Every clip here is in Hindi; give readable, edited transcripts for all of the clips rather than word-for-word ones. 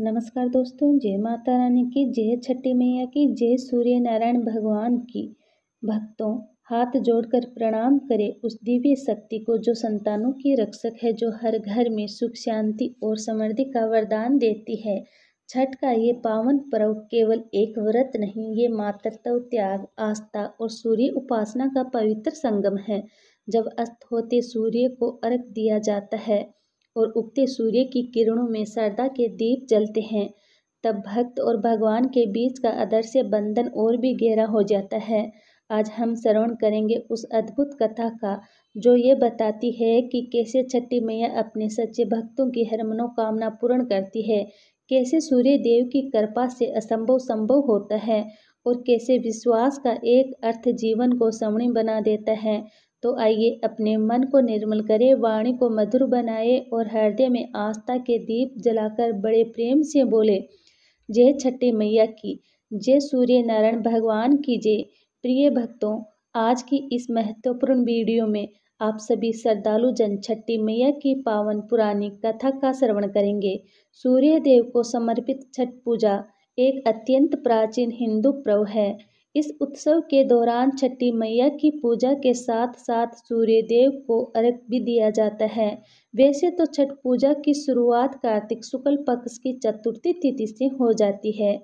नमस्कार दोस्तों, जय माता रानी की, जय छठी मैया की, जय सूर्य नारायण भगवान की। भक्तों, हाथ जोड़कर प्रणाम करें उस दिव्य शक्ति को जो संतानों की रक्षक है, जो हर घर में सुख शांति और समृद्धि का वरदान देती है। छठ का ये पावन पर्व केवल एक व्रत नहीं, ये मातृत्व, त्याग, आस्था और सूर्य उपासना का पवित्र संगम है। जब अस्त होते सूर्य को अर्घ दिया जाता है और उगते सूर्य की किरणों में श्रद्धा के दीप जलते हैं, तब भक्त और भगवान के बीच का आदर्श बंधन और भी गहरा हो जाता है। आज हम श्रवण करेंगे उस अद्भुत कथा का जो ये बताती है कि कैसे छठी मैया अपने सच्चे भक्तों की हर मनोकामना पूर्ण करती है, कैसे सूर्य देव की कृपा से असंभव संभव होता है और कैसे विश्वास का एक अर्थ जीवन को स्वर्णिम बना देता है। तो आइए अपने मन को निर्मल करें, वाणी को मधुर बनाए और हृदय में आस्था के दीप जलाकर बड़े प्रेम से बोले, जय छठी मैया की, जय सूर्य नारायण भगवान की जय। प्रिय भक्तों, आज की इस महत्वपूर्ण वीडियो में आप सभी श्रद्धालु जन छठी मैया की पावन पुरानी कथा का श्रवण करेंगे। सूर्य देव को समर्पित छठ पूजा एक अत्यंत प्राचीन हिंदू पर्व है। इस उत्सव के दौरान छठी मैया की पूजा के साथ साथ सूर्य देव को अर्घ भी दिया जाता है। वैसे तो छठ पूजा की शुरुआत कार्तिक शुक्ल पक्ष की चतुर्थी तिथि से हो जाती है,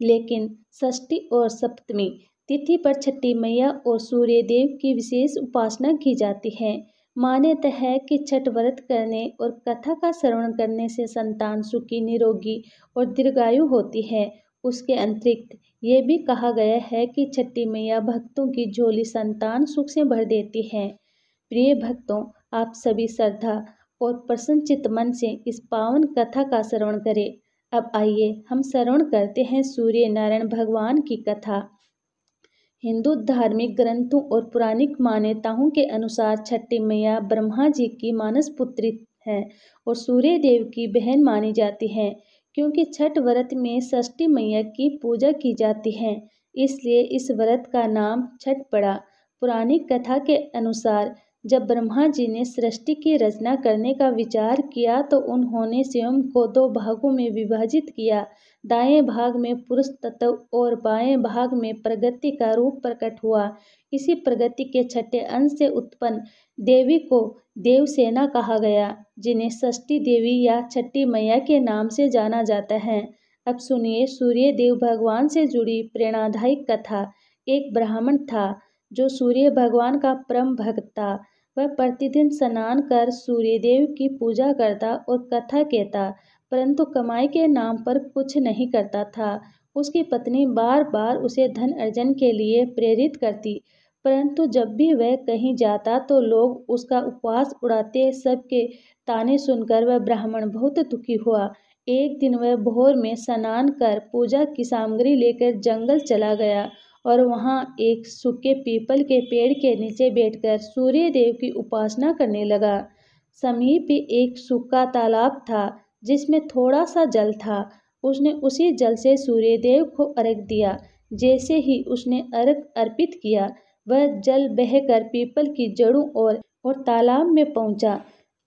लेकिन षष्ठी और सप्तमी तिथि पर छठी मैया और सूर्य देव की विशेष उपासना की जाती है। मान्यता है कि छठ व्रत करने और कथा का श्रवण करने से संतान सुखी, निरोगी और दीर्घायु होती है। उसके अतिरिक्त ये भी कहा गया है कि छठी मैया भक्तों की झोली संतान सुख से भर देती है। प्रिय भक्तों, आप सभी श्रद्धा और प्रसन्नचित्त मन से इस पावन कथा का श्रवण करें। अब आइए हम श्रवण करते हैं सूर्य नारायण भगवान की कथा। हिंदू धार्मिक ग्रंथों और पौराणिक मान्यताओं के अनुसार छठी मैया ब्रह्मा जी की मानस पुत्री है और सूर्य देव की बहन मानी जाती है। क्योंकि छठ व्रत में षष्ठी मैया की पूजा की जाती है, इसलिए इस व्रत का नाम छठ पड़ा। पौराणिक कथा के अनुसार जब ब्रह्मा जी ने सृष्टि की रचना करने का विचार किया तो उन्होंने स्वयं को दो भागों में विभाजित किया। दाएं भाग में पुरुष तत्व और बाएं भाग में प्रगति का रूप प्रकट हुआ। इसी प्रगति के छठे अंश से उत्पन्न देवी को देवसेना कहा गया, जिन्हें षष्ठी देवी या छठी मैया के नाम से जाना जाता है। अब सुनिए सूर्य देव भगवान से जुड़ी प्रेरणादायी कथा। एक ब्राह्मण था जो सूर्य भगवान का परम भक्त था। वह प्रतिदिन स्नान कर सूर्य देव की पूजा करता और कथा कहता, परंतु कमाई के नाम पर कुछ नहीं करता था। उसकी पत्नी बार बार उसे धन अर्जन के लिए प्रेरित करती, परंतु जब भी वह कहीं जाता तो लोग उसका उपवास उड़ाते। सबके ताने सुनकर वह ब्राह्मण बहुत दुखी हुआ। एक दिन वह भोर में स्नान कर पूजा की सामग्री लेकर जंगल चला गया और वहां एक सूखे पीपल के पेड़ के नीचे बैठकर सूर्य देव की उपासना करने लगा। समीप ही एक सूखा तालाब था जिसमें थोड़ा सा जल था। उसने उसी जल से सूर्य देव को अर्घ दिया। जैसे ही उसने अर्घ अर्पित किया, वह जल बहकर पीपल की जड़ों और तालाब में पहुंचा।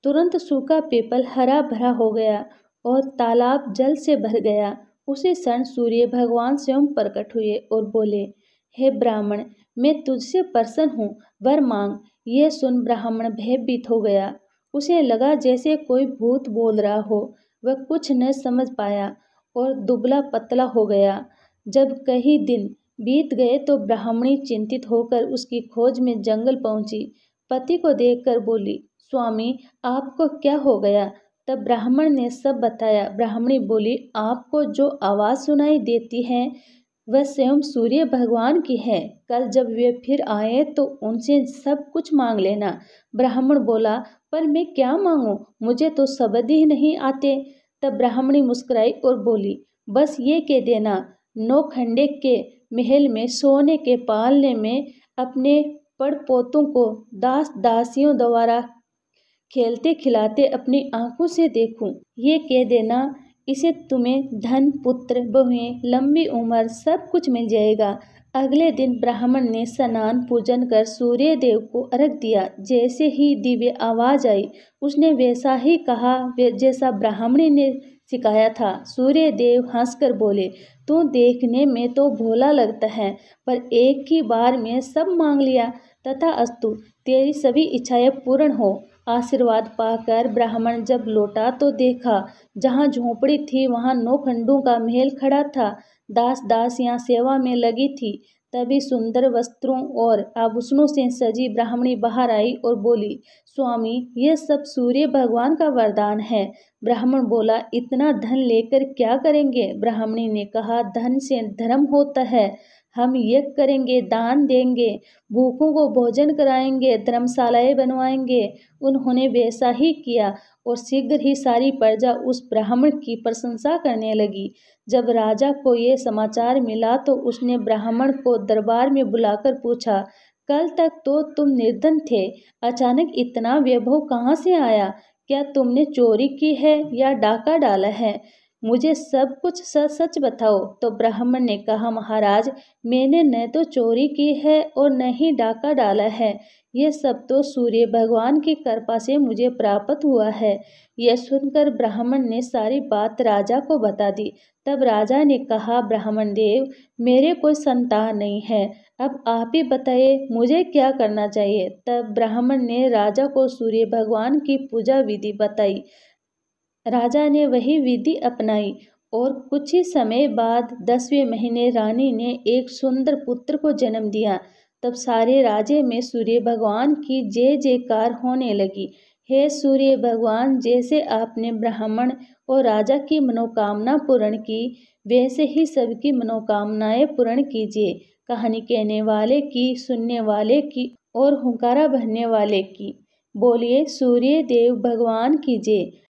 तुरंत सूखा पीपल हरा भरा हो गया और तालाब जल से भर गया। उसी क्षण सूर्य भगवान स्वयं प्रकट हुए और बोले, हे ब्राह्मण, मैं तुझसे प्रसन्न हूँ, वर मांग। यह सुन ब्राह्मण भयभीत हो गया। उसे लगा जैसे कोई भूत बोल रहा हो। वह कुछ न समझ पाया और दुबला पतला हो गया। जब कई दिन बीत गए तो ब्राह्मणी चिंतित होकर उसकी खोज में जंगल पहुंची। पति को देखकर बोली, स्वामी, आपको क्या हो गया? तब ब्राह्मण ने सब बताया। ब्राह्मणी बोली, आपको जो आवाज़ सुनाई देती है वह स्वयं सूर्य भगवान की है। कल जब वे फिर आए तो उनसे सब कुछ मांग लेना। ब्राह्मण बोला, पर मैं क्या मांगूं? मुझे तो शब्द ही नहीं आते। तब ब्राह्मणी मुस्कुराई और बोली, बस ये कह देना, नौखंडे के महल में सोने के पालने में अपने पड़पोतों को दास दासियों द्वारा खेलते खिलाते अपनी आंखों से देखूं। ये कह देना, इसे तुम्हें धन, पुत्र, बहुएं, लंबी उम्र सब कुछ मिल जाएगा। अगले दिन ब्राह्मण ने स्नान पूजन कर सूर्य देव को अर्घ दिया। जैसे ही दिव्य आवाज आई, उसने वैसा ही कहा जैसा ब्राह्मणी ने सिखाया था। सूर्य देव हंसकर बोले, तू देखने में तो भोला लगता है, पर एक ही बार में सब मांग लिया। तथास्तु, तेरी सभी इच्छाएं पूर्ण हो। आशीर्वाद पाकर ब्राह्मण जब लौटा तो देखा, जहाँ झोंपड़ी थी वहाँ 9 खंडों का महल खड़ा था। दास दासियां सेवा में लगी थी। तभी सुंदर वस्त्रों और आभूषणों से सजी ब्राह्मणी बाहर आई और बोली, स्वामी, ये सब सूर्य भगवान का वरदान है। ब्राह्मण बोला, इतना धन लेकर क्या करेंगे? ब्राह्मणी ने कहा, धन से धर्म होता है। हम यज्ञ करेंगे, दान देंगे, भूखों को भोजन कराएंगे, धर्मशालाएं बनवाएंगे। उन्होंने वैसा ही किया और शीघ्र ही सारी प्रजा उस ब्राह्मण की प्रशंसा करने लगी। जब राजा को ये समाचार मिला तो उसने ब्राह्मण को दरबार में बुलाकर पूछा, कल तक तो तुम निर्धन थे, अचानक इतना वैभव कहाँ से आया? क्या तुमने चोरी की है या डाका डाला है? मुझे सब कुछ सच सच बताओ। तो ब्राह्मण ने कहा, महाराज, मैंने न तो चोरी की है और न ही डाका डाला है। यह सब तो सूर्य भगवान की कृपा से मुझे प्राप्त हुआ है। यह सुनकर ब्राह्मण ने सारी बात राजा को बता दी। तब राजा ने कहा, ब्राह्मण देव, मेरे कोई संतान नहीं है, अब आप ही बताइए मुझे क्या करना चाहिए। तब ब्राह्मण ने राजा को सूर्य भगवान की पूजा विधि बताई। राजा ने वही विधि अपनाई और कुछ ही समय बाद 10वें महीने रानी ने एक सुंदर पुत्र को जन्म दिया। तब सारे राज्य में सूर्य भगवान की जय जयकार होने लगी। हे सूर्य भगवान, जैसे आपने ब्राह्मण और राजा की मनोकामना पूर्ण की, वैसे ही सबकी मनोकामनाएं पूर्ण कीजिए। कहानी कहने वाले की, सुनने वाले की और हुंकारा भरने वाले की। बोलिए सूर्य देव भगवान की जय।